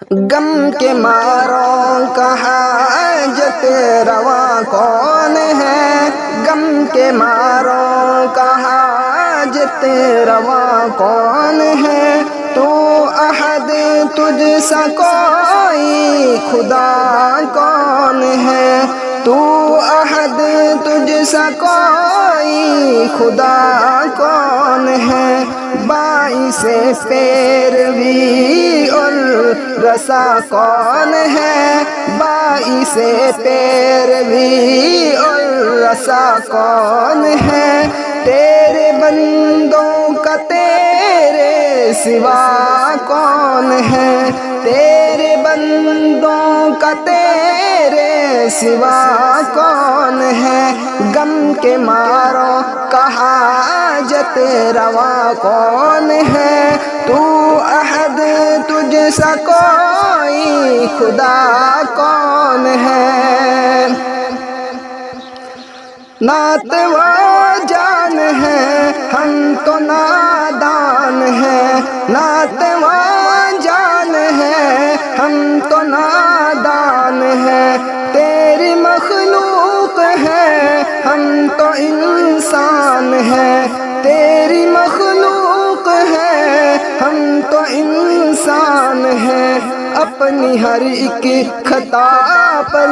غم کے ماروں کا حاجت روا کون ہے؟ غم کے ماروں کا حاجت روا کون ہے؟ تو احد تجھ سا کوئی خدا کون ہے؟ تو احد تجھ سا کوئی خدا کون ہے؟ باعث پیروی اور رسا کون ہے؟ باعث پیروی اور رسا کون ہے؟ تیرے بندوں کا تیرے سوا کون ہے؟ تیرے بندوں کا تیرے سوا کون ہے؟ غم کے ماروں کا حاجت روا کون ہے؟ تو احد تجھ سا کوئی خدا کون ہے؟ نعت و جان ہے ہم تو نادان ہیں، نعت و جان ہے ہم تو نادان ہیں، تیری مخلوق ہے ہم تو انسان ہیں، تیری مخلوق ہے ہم تو انسان ہیں، اپنی ہر ایک خطا پر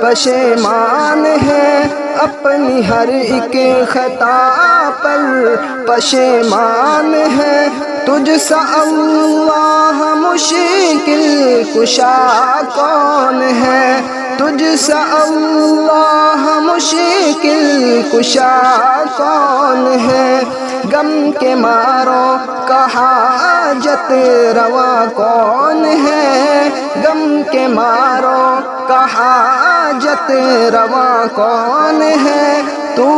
پشیمان ہے، اپنی ہر ایک خطا پر پشیمان ہے، تجھ سا اللہ مشکل کشا کون ہے؟ تجھ سا اللہ مشکل کشا کون ہے؟ غم کے ماروں کا حاجت روا کون ہے؟ غم کے ماروں کا حاجت روا کون ہے؟ تو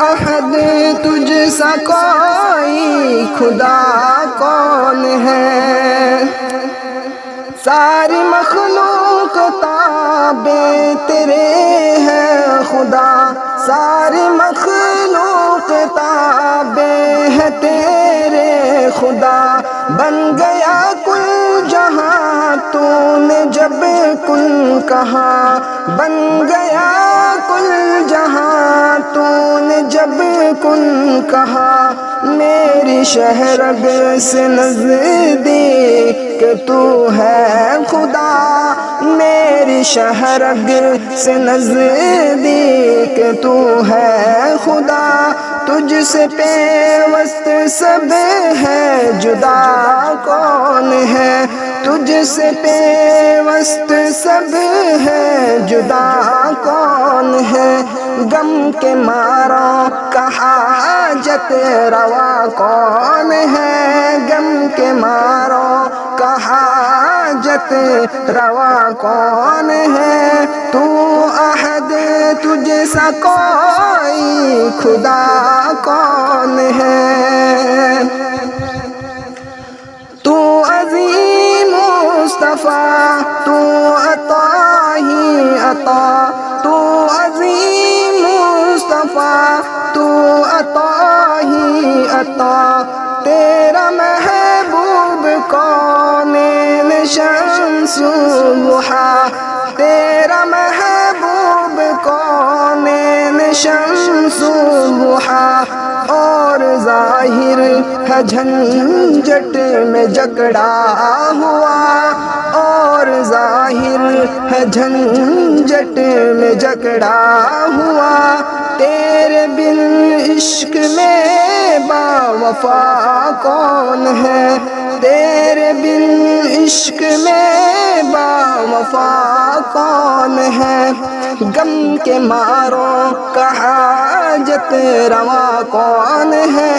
احد تجھ سا کوئی خدا کون ہے؟ ساری مخلوق تابع تیرے ہے خدا، ساری مخلوق تابع ہے تیرے خدا، بن گیا کل جہاں تو نے جب کن کہا، بن گیا کل جہاں تو نے جب کن کہا، میری شہرگ سے نزدیک تو ہے خدا، میری شہرگ سے نزدیک تو ہے خدا، تجھ سے پیوست سب ہے جدا کون ہے؟ تجھ سے پیوست سب ہے جدا کون ہے؟ غم کے ماروں کا حاجت روا کون ہے؟ غم کے ماروں کا حاجت روا کون ہے؟ تو احد تجھ سا کوئی خدا کون ہے؟ تو عظیم مصطفیٰ تو عطا ہی عطا، تو عظیم مصطفیٰ تو عطا ہی عطا، تیرا محبوب کونین شمس ضحیٰ، تیرا محبوب کونین شمس ضحیٰ، اور ظاہر ہے جھنجھٹ میں جکڑا ہوا، اور ظاہر ہے جھنجھٹ میں جکڑا ہوا، تیرے بن عشق میں با وفا کون ہے؟ تیرے بن عشق میں با وفا کون ہے؟ غم کے ماروں کا حاجت روا کون ہے؟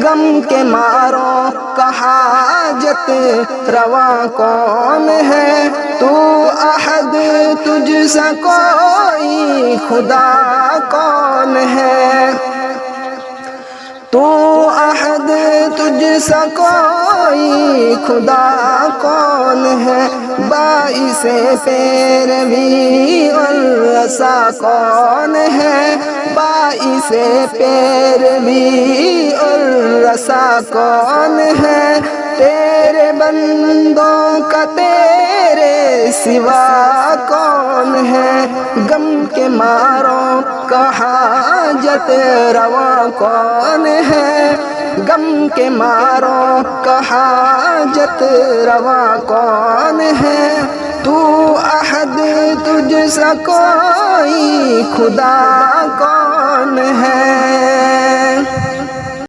غم کے ماروں کا حاجت روا کون ہے؟ تو احد تجھ سا کوئی خدا کون ہے؟ تو احد تجھ سا کوئی خدا کون ہے؟ باعث پیروی اور رسا کون ہے؟ باعث پیروی اور رسا کون ہے؟ تیرے بندوں کا تیرے سوا کون ہے، غم کے ماروں کا حاجت روا کون ہے، غم کے ماروں کا حاجت روا کون ہے، تو احد تجھ سا کوئی خدا کون ہے۔